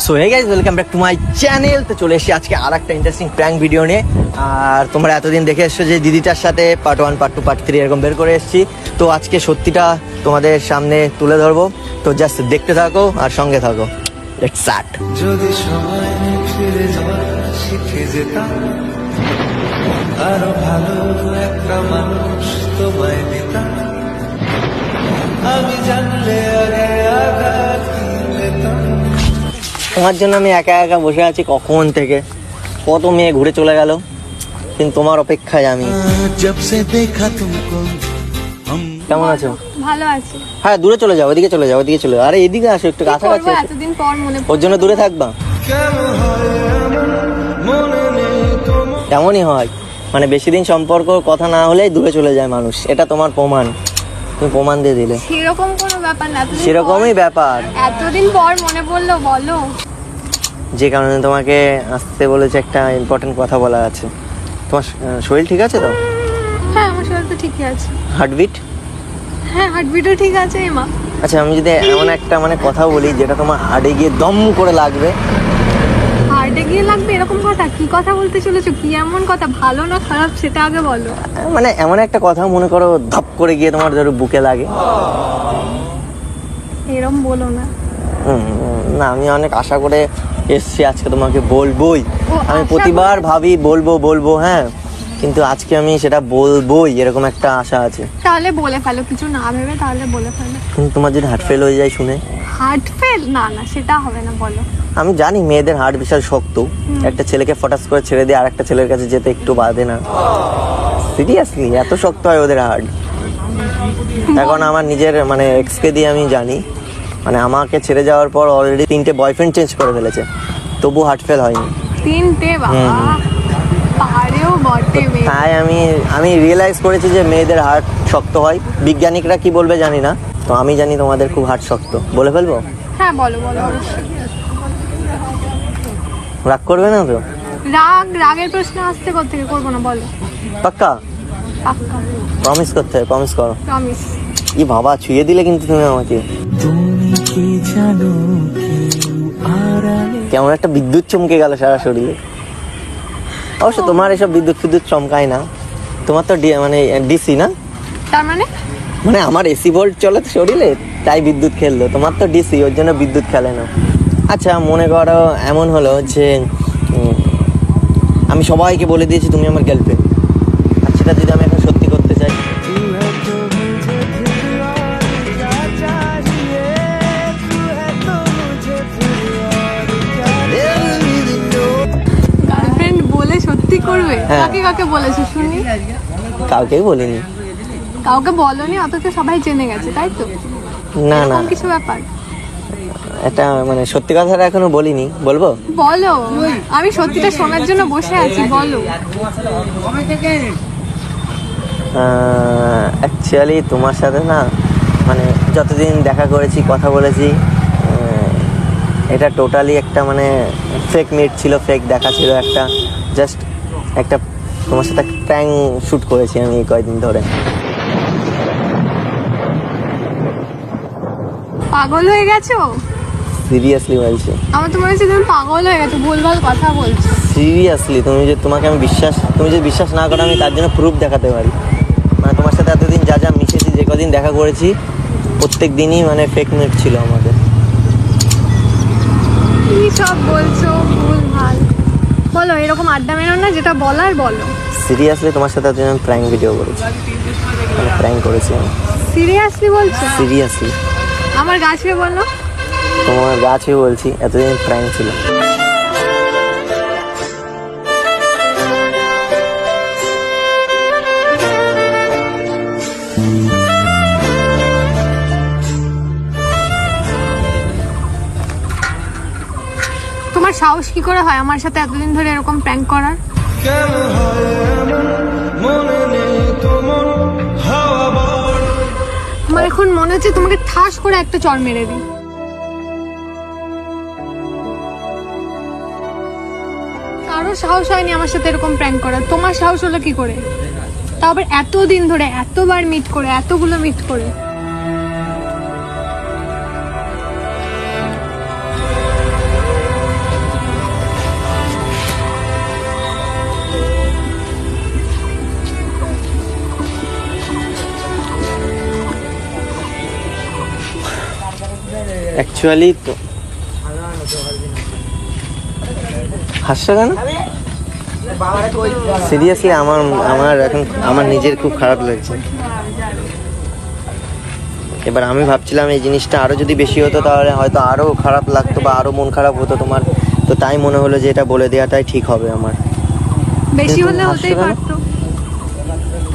So hey guys, welcome back to my channel. তো চলে এসেছি আজকে আর একটা ইন্টারেস্টিং প্র্যাঙ্ক ভিডিও নিয়ে। আর তোমরা এতদিন দেখে এসছো যে দিদিটার সাথে পার্ট 1, পার্ট 2, পার্ট 3 এরকম বের করে এসেছি। তো আজকে সত্যিটা তোমাদের সামনে তুলে ধরবো। তো জাস্ট দেখতে থাকো আর সঙ্গে থাকো। Let's start. যদি সময় ফিরে যাওয়া শিখে যেতাম, আরো ভালো একটা মানুষ তোমায় দিতাম, আমি জানলে আগে আঘাত পেতাম। তোমার জন্য আমি একা একা বসে আছি কখন থেকে, কত মেয়ে ঘুরে চলে গেল, কিন্তু তোমার অপেক্ষায় আমি। जब से देखा तुमको हम কেমন আছো? ভালো আছি। হ্যাঁ, দূরে চলে যাও, ওদিকে চলে যাও, ওদিকে চলে যাও। আরে এদিকে আসো, একটু কাছাকাছি আসো। এতদিন পর মনে ওর জন্য দূরে থাকবা? কেমন হয় এমন মনে নেই তোমার। এমনই হয়, মানে বেশি দিন সম্পর্ক কথা না হলেই দূরে চলে যায় মানুষ। এটা তোমার প্রমাণ, তুমি প্রমাণ দিয়ে দিলে। সেরকম কোনো ব্যাপার না। এতদিন সেরকমই ব্যাপার, পর- এতদিন পর মনে পড়লো, বলো। যে কারণে তোমাকে আসতে বলেছে, একটা ইম্পর্টেন্ট কথা বলা আছে। তোমার শরীর ঠিক আছে তো? হ্যাঁ, আমার শরীর তো ঠিকই আছে। হার্টবিট? হ্যাঁ, হার্টবিটও ঠিক আছে মা। আচ্ছা, আমি যদি এমন একটা কথা বলি যেটা তোমার হার্টে গিয়ে দম করে লাগবে। হার্টে গিয়ে লাগবে এরকম কথা? কি কথা বলতে চলেছো? কি এমন কথা? ভালো না খারাপ সেটা আগে বলো। মানে এমন একটা কথা মনে করো ধপ করে গিয়ে তোমার ধরো বুকে লাগে। এরম বলো না। না, আমি অনেক আশা করে এসছি আজকে, তোমাকে বলবোই। আমি আশা প্রতিবার ভাবি বলবো, হ্যাঁ, কিন্তু আজকে আমি সেটা বলবোই, এরকম একটা আশা আছে। তাহলে বলে ফেলো, কিছু না ভেবে তাহলে বলে ফেলো। কিন্তু তোমার যদি হার্ট ফেল হয়ে যায় শুনে? Heart fail? না না, সেটা হবে না, বলো। আমি জানি মেয়েদের হার্ট বিশাল শক্ত। একটা ছেলেকে ফটাস করে ছেড়ে দিয়ে আরেকটা ছেলের কাছে যেতে একটু বাধে না? সিরিয়াসলি এত শক্ত হয় ওদের হার্ট? এখন আমার নিজের এক্সকে দিয়ে আমি জানি, আমাকে ছেড়ে যাওয়ার পর অলরেডি 3টে বয়ফ্রেন্ড চেঞ্জ করে ফেলেছে, তবু হার্ট ফেল হয়নি। 3টে? বাবা, পারেও বটে মেয়ে। তাই আমি রিয়েলাইজ করেছি যে মেয়েদের হার্ট শক্ত হয়। বিজ্ঞানিকরা কি বলবে জানি না, তো আমি জানি তোমাদের খুব হার্ট শক্ত। বলে ফেলবো? হ্যাঁ, বলো বলো, অবশ্যই। রাগ করবে না তো? রাগের প্রশ্ন আসতে কোত্থেকে? করবো না, বলো। পাক্কা? পাক্কা। প্রমিস করতে হবে, প্রমিস করো। প্রমিস। ই বাবা, ছুঁয়ে দিলে কিন্তু তুমি আমাকে। তুমি কি জানো কেউ আড়ালে কেমন একটা বিদ্যুৎ চমকে গেল সারা শরীরে। অবশ্য তোমার এসব বিদ্যুৎ চমকায় না, তোমার তো ডিসি না। তার মানে? আমার এসি ভোল্ট চলে তো শরীরে, তাই বিদ্যুৎ খেললো। তোমার তো ডিসি, ওর জন্য বিদ্যুৎ খেলে না। আচ্ছা, মনে করো এমন হলো যে আমি সবাইকে বলে দিয়েছি তুমি আমার গার্লফ্রেন্ড। আর সেটা যদি আমি এখন সত্যি করতে চাই? तू है तो मुझे फिर और क्या चाहिए, तू है तो मुझे फिर और क्या चाहिए। গার্লফ্রেন্ড বলে সত্যি করবে? হ্যাঁ। কাকে কাকে বলেছো শুনি? কাউকেই বলিনি। কাউকে বলনি, অথচ সবাই জেনে গেছে, তাই তো? না এরকম কিছু ব্যাপার? এটা সত্যি কথাটা এখনো বলিনি। বলবো? বলো, আমি সত্যিটা শোনার জন্য বসে আছি, বলো। অ্যাকচুয়ালি তোমার সাথে না, যতদিন দেখা করেছি, কথা বলেছি, এটা টোটালি একটা ফেক মিট ছিল, ফেক দেখা ছিল। জাস্ট একটা তোমার সাথে প্র্যাঙ্ক শ্যুট করেছি আমি এই কয়েকদিন ধরে। পাগল হয়ে গেছো? সিরিয়াসলি বলছি। আমার তো মনে হচ্ছে তুমি পাগল হয়ে গেছো, ভুলভাল কথা বলছো। সিরিয়াসলি, তোমাকে আমি তুমি যদি বিশ্বাস না করো, আমি তার জন্য প্রুফ দেখাতে পারি। তোমার সাথে এতদিন যা মিশেছি, যে কদিন দেখা করেছি, প্রত্যেক দিনই ফেক মিট ছিল আমাদের। কি সব বলছো ভুলভাল? বলো, এরকম আড্ডা মেরো না, যেটা বলার বলো। সিরিয়াসলি তোমার সাথে এতদিন আমি প্র্যাঙ্ক ভিডিও করেছি, প্র্যাঙ্ক করেছি আমি। সিরিয়াসলি বলছো? সিরিয়াসলি আমার গাছে বলো। তোমার গাছে বলছি, এতদিন প্র্যাঙ্ক ছিল। তোমার সাহস কি করে হয় আমার সাথে এতদিন ধরে এরকম প্র্যাঙ্ক করার? কেমন হয় এমন মনে নেই তোমার। হাওয়া বড় আমার এখন মনে হচ্ছে তোমাকে ঠাস করে একটা চড় মেরে দিই। কারো সাহস হয়নি আমার সাথে এরকম প্র্যাঙ্ক করার, তোমার সাহস হলো কি করে? তাও আবার এতদিন ধরে, এতবার মিট করে, এতগুলো মিট করে। অ্যাকচুয়ালি তো হাসছো কেন? সিরিয়াসলি আমার আমার এখন আমার নিজের খুব খারাপ লাগছে। এবার আমি ভাবছিলাম এই জিনিসটা আরো যদি বেশি হতো তাহলে হয়তো আরো খারাপ লাগতো বা আরো মন খারাপ হতো তোমার, তো তাই মনে হলো যে এটা বলে দেওয়াটাই ঠিক হবে আমার। বেশি কিন্তু হলে হাসছো হতেই কেন? পারতো।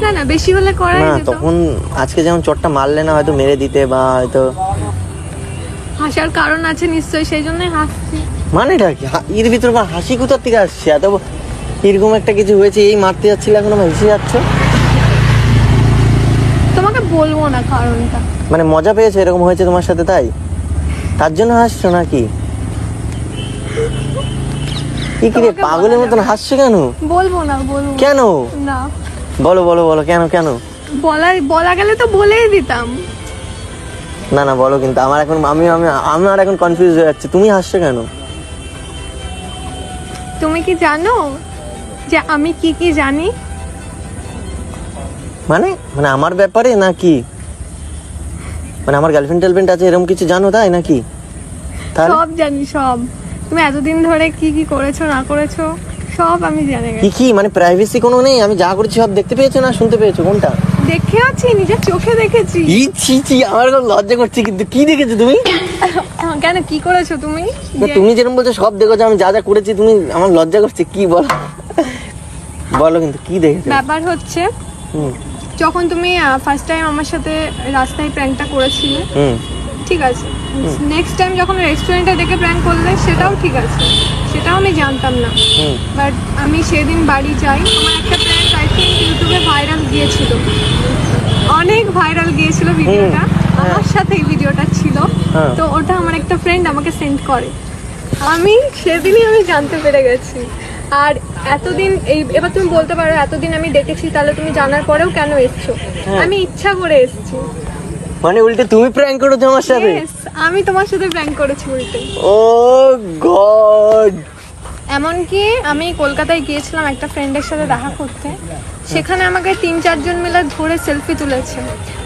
না না, বেশি হলে করাই না যেত। তখন আজকে যেমন চটটা মারলে না, হয়তো মেরে দিতে বা হয়তো হাসার কারণ আছে নিশ্চয়ই, সেই জন্যই হাসছি। মানেটা কি? এর ভিতর বা হাসি কোথার থেকে আসছে? এত এরকম একটা কিছু হয়েছে, এই মারতে যাচ্ছিল, এখন আমার হেসে যাচ্ছ। তোমাকে বলবো না কারণটা। মানে মজা পেয়েছো এরকম হয়েছে তোমার সাথে, তাই তার জন্য হাসছো নাকি? কি কি রে, তোমাকে পাগলের বলা মতন যাবে। হাসছো কেন? বলবো না, বলবো না। কেন? না, বলো বলো বলো, কেন কেন? বলা গেলে তো বলেই দিতাম। না না বলো, কিন্তু আমার এখন আমার এখন কনফিউজ হয়ে যাচ্ছে, তুমি হাসছো কেন? তুমি কি জানো যে আমি কি কি জানি? মানে মানে আমার ব্যাপারে নাকি? মানে আমার গার্লফ্রেন্ড আছে এরকম কিছু জানো তাই নাকি? তাহলে সব জানি, সব। তুমি এতদিন ধরে কি কি করেছো না করেছো সব আমি জেনে কি গেছি। কি মানে প্রাইভেসি কোনো নেই? আমি যা করেছি সব দেখতে পেয়েছো না শুনতে পেয়েছো, কোনটা? দেখে আছি, নিজের চোখে দেখেছি। ই ছি ছি, আমার খুব লজ্জা করছে। কিন্তু কি দেখেছো তুমি? কেন, কি করেছো তুমি? না, তুমি যেরকম বলছো সব দেখেছো, আমি যা যা করেছি তুমি, আমার লজ্জা করছে। কি বলো বলো, কিন্তু কি দেখেছো? ব্যাপার হচ্ছে, হুম যখন তুমি ফার্স্ট টাইম আমার সাথে রাস্তায় প্র্যাঙ্কটা করেছিলে, হুম ঠিক আছে। নেক্সট টাইম যখন রেস্টুরেন্টে দেখে প্র্যাঙ্ক করলে, সেটাও ঠিক আছে, সেটাও আমি জানতাম না। হুম বাট আমি সেদিন বাড়ি যাই, আমার একটা প্র্যাঙ্ক আই থিঙ্ক ইউটিউবে ভাইরাল গিয়েছিল, অনেক ভাইরাল গিয়েছিল ভিডিওটা। আমার সাথে এই ভিডিওটা ছিল, হ্যাঁ। তো ওটা আমার একটা ফ্রেন্ড আমাকে সেন্ড করে। আমি সেদিনই আমি জানতে পেরে গেছি। আর এতদিন এবার তুমি বলতে পারো, এতদিন আমি দেখেছি, তাহলে তুমি জানার পরেও কেন এসছো? হ্যাঁ। আমি ইচ্ছা করে এসেছি। মানে উল্টে তুমি প্র্যাঙ্ক করেছো আমার সাথে? Yes, আমি তোমার সাথে প্র্যাঙ্ক করেছি উল্টে। ও গড! এমনকি আমি কলকাতায় গিয়েছিলাম একটা ফ্রেন্ডের সাথে দেখা করতে, সেখানে আমাকে 3-4 জন মিলে ধরে সেলফি তুলেছে,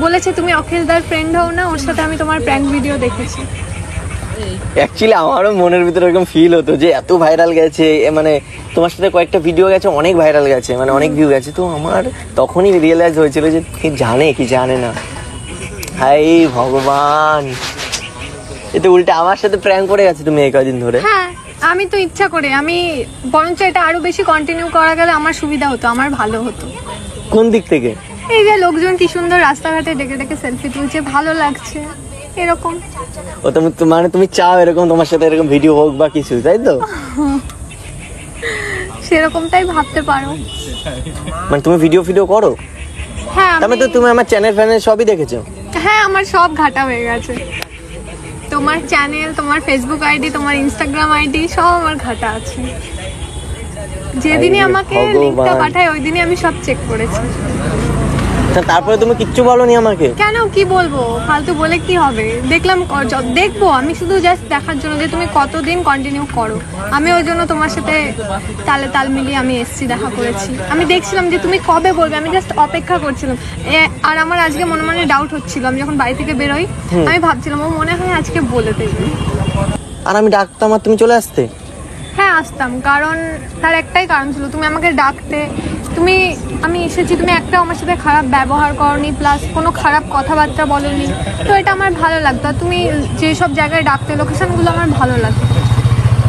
বলেছে তুমি অখিলদার ফ্রেন্ড হও না, ওর সাথে আমি তোমার প্র্যাঙ্ক ভিডিও দেখেছি। অ্যাকচুয়ালি আমারও মনের ভিতরে এরকম ফিল হতো যে এত ভাইরাল গেছে, মানে তোমার সাথে কয়েকটা ভিডিও গেছে, অনেক ভাইরাল গেছে, মানে অনেক ভিউ গেছে, তো আমার তখনই রিয়েলাইজ হয়েছিল যে কি জানে কি জানে না। হাই ভগবান, এতে উল্টে আমার সাথে প্র্যাঙ্ক করে গেছে তুমি এই কদিন ধরে। হ্যাঁ, আমি তো ইচ্ছা করে, আমি বরঞ্চ এটা আরো বেশি কন্টিনিউ করা গেলে আমার সুবিধা হতো, আমার ভালো হতো। কোন দিক থেকে? এই যে লোকজন কি সুন্দর রাস্তাঘাটে ডেকে ডেকে সেলফি তুলছে, ভালো লাগছে, এরকম। ও তুমি মানে তুমি চাও এরকম তোমার সাথে এরকম ভিডিও হোক বা কিছু, তাই তো? সেরকমটাই ভাবতে পারো। মানে তুমি ভিডিও করো? হ্যাঁ, তার মানে তো তুমি আমার চ্যানেল ফ্যানেল সবই দেখেছো? হ্যাঁ, আমার সব ঘাটা হয়ে গেছে। তোমার চ্যানেল, তোমার ফেসবুক আইডি, তোমার ইনস্টাগ্রাম আইডি সব আমার ঘাটা আছে। যেদিনই আরে আমাকে ভগবান। লিংকটা পাঠায় ওই দিনই আমি সব চেক করেছি। তারপরে তুমি কিচ্ছু বলোনি আমাকে? কেন, কি বলবো? ফালতু বলে কি হবে? দেখলাম, দেখবো আমি শুধু জাস্ট দেখার জন্য যে তুমি কতদিন কন্টিনিউ করো। আমি ওই জন্য তোমার সাথে তালে তাল মিলিয়ে আমি এসছি, দেখা করেছি। আমি দেখছিলাম যে তুমি কবে বলবে, আমি জাস্ট অপেক্ষা করছিলাম। আর আমার আজকে মনে মনে ডাউট হচ্ছিল, আমি যখন বাড়ি থেকে বেরোই আমি ভাবছিলাম ও মনে হয় আজকে বলে দেবে। আর আমি ডাকতাম আর তুমি চলে আসতে? হ্যাঁ, আসতাম, কারণ তার একটাই কারণ ছিল, তুমি আমাকে ডাকতে। আমি এসেছি, তুমি একটাও আমার সাথে খারাপ ব্যবহার করনি, প্লাস কোনো খারাপ কথাবার্তা বলনি, তো এটা আমার ভালো লাগতো। আর তুমি যেসব জায়গায় ডাকতে, লোকেশনগুলো আমার ভালো লাগতো,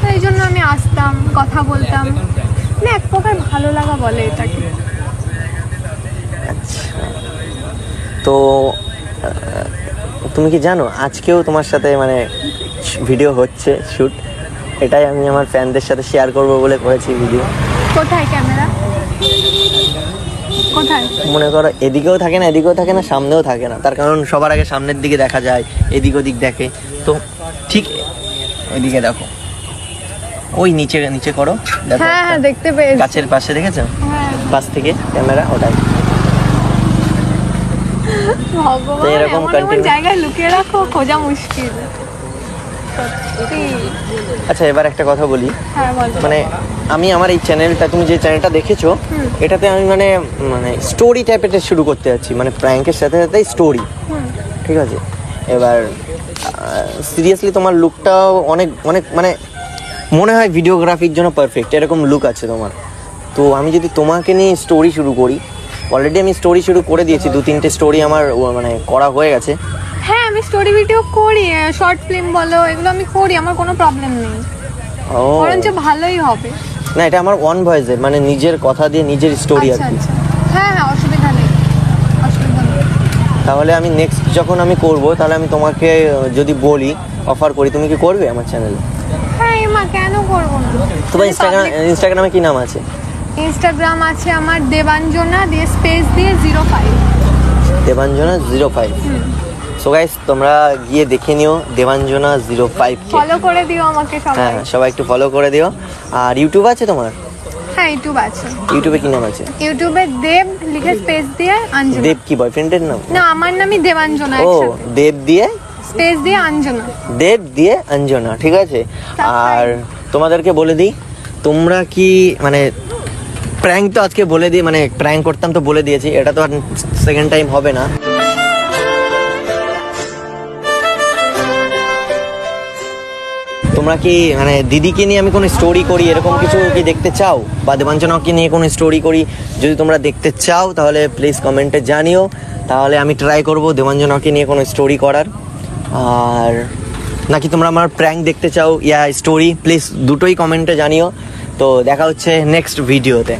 তো এই জন্য আমি আসতাম, কথা বলতাম। মানে এক প্রকার ভালো লাগা বলে এটাকে। তো তুমি কি জানো আজকেও তোমার সাথে মানে ভিডিও হচ্ছে, শুট? এটাই আমি আমার ফ্যানদের সাথে শেয়ার করব বলে করেছি ভিডিও। কোথায় ক্যামেরা? কোথায়? মনে করো এদিকেও থাকে না, এদিকেও থাকে না, সামনেও থাকে না। তার কারণ সবার আগে সামনের দিকে দেখা যায়, এদিক ওদিক দেখে, তো ঠিক ওইদিকে দেখো, ওই নিচে নিচে করো, দেখো হ্যাঁ হ্যাঁ, দেখতে পেয়েছি। গাছের পাশে দেখেছো? হ্যাঁ, পাশ থেকে ক্যামেরা, ওটাই। ভগবান, তো এরকম এমন এমন continue- জায়গায় লুকিয়ে রাখো, খোঁজা মুশকিল সত্যি। আচ্ছা এবার একটা কথা বলি, হ্যাঁ, বলো। মানে আমি আমার এই চ্যানেলটা, তুমি যে চ্যানেলটা দেখেছো, এটাতে আমি মানে মানে স্টোরি টাইপের শুরু করতে যাচ্ছি, মানে প্র্যাঙ্কের সাথে সাথে স্টোরি, ঠিক আছে? এবার সিরিয়াসলি তোমার লুকটাও অনেক অনেক মানে মনে হয় ভিডিওগ্রাফির জন্য পারফেক্ট, এরকম লুক আছে তোমার। তো আমি যদি তোমাকে নিয়ে স্টোরি শুরু করি, অলরেডি আমি স্টোরি শুরু করে দিয়েছি, 2-3টে স্টোরি আমার মানে করা হয়ে গেছে। হ্যাঁ আমি স্টোরি ভিডিও করি, শর্ট ফিল্ম বলো এগুলো আমি করি, আমার কোনো প্রবলেম নেই, ও বরঞ্চ ভালোই হবে। না, এটা আমার অন ভয়েসের, মানে নিজের কথা দিয়ে নিজের স্টোরি আর আচ্ছা কি। আচ্ছা, হ্যাঁ হ্যাঁ অসুবিধা নেই, অসুবিধা নেই। তাহলে আমি নেক্সট যখন আমি করব, তাহলে আমি তোমাকে যদি বলি, অফার করি, তুমি কি করবে আমার চ্যানেলে? হ্যাঁ এমা কেন করবো না। তোমার ইনস্টাগ্রামে কি নাম আছে? ইনস্টাগ্রাম আছে আমার দেবাঞ্জনা দিয়ে স্পেস দিয়ে 05। দেবাঞ্জনা 05। সো গাইস তোমরা গিয়ে দেখে নিও দেবাঞ্জনা 05 কে। ফলো করে দিও আমাকে সবাই। হ্যাঁ সবাই একটু ফলো করে দিও। আর ইউটিউব আছে তোমার? হ্যাঁ ইউটিউব আছে। ইউটিউবে কি নাম আছে? ইউটিউবে দেব লিখে স্পেস দিয়ে অঞ্জনা। দেব কি বয়ফ্রেন্ডের নাম? না আমার নামই দেবাঞ্জনা ও একসাথে, দেব দিয়ে স্পেস দিয়ে অঞ্জনা। দেব দিয়ে অঞ্জনা, ঠিক আছে। আর তোমাদেরকে বলে দিই, তোমরা কি মানে প্র্যাঙ্ক তো আজকে বলে দিই, মানে প্র্যাঙ্ক করতাম তো বলে দিয়েছি, এটা তো আর সেকেন্ড টাইম হবে না। তোমরা কি মানে দিদিকে নিয়ে আমি কোনো স্টোরি করি এরকম কিছু কি দেখতে চাও, বা দেবাঞ্জনাকে নিয়ে কোনো স্টোরি করি যদি তোমরা দেখতে চাও, তাহলে প্লিজ কমেন্টে জানিও, তাহলে আমি ট্রাই করব দেবাঞ্জনাকে নিয়ে কোনো স্টোরি করার। আর নাকি তোমরা আমার প্র্যাঙ্ক দেখতে চাও ইয়া স্টোরি, প্লিজ দুটোই কমেন্টে জানিও। তো দেখা হচ্ছে নেক্সট ভিডিওতে।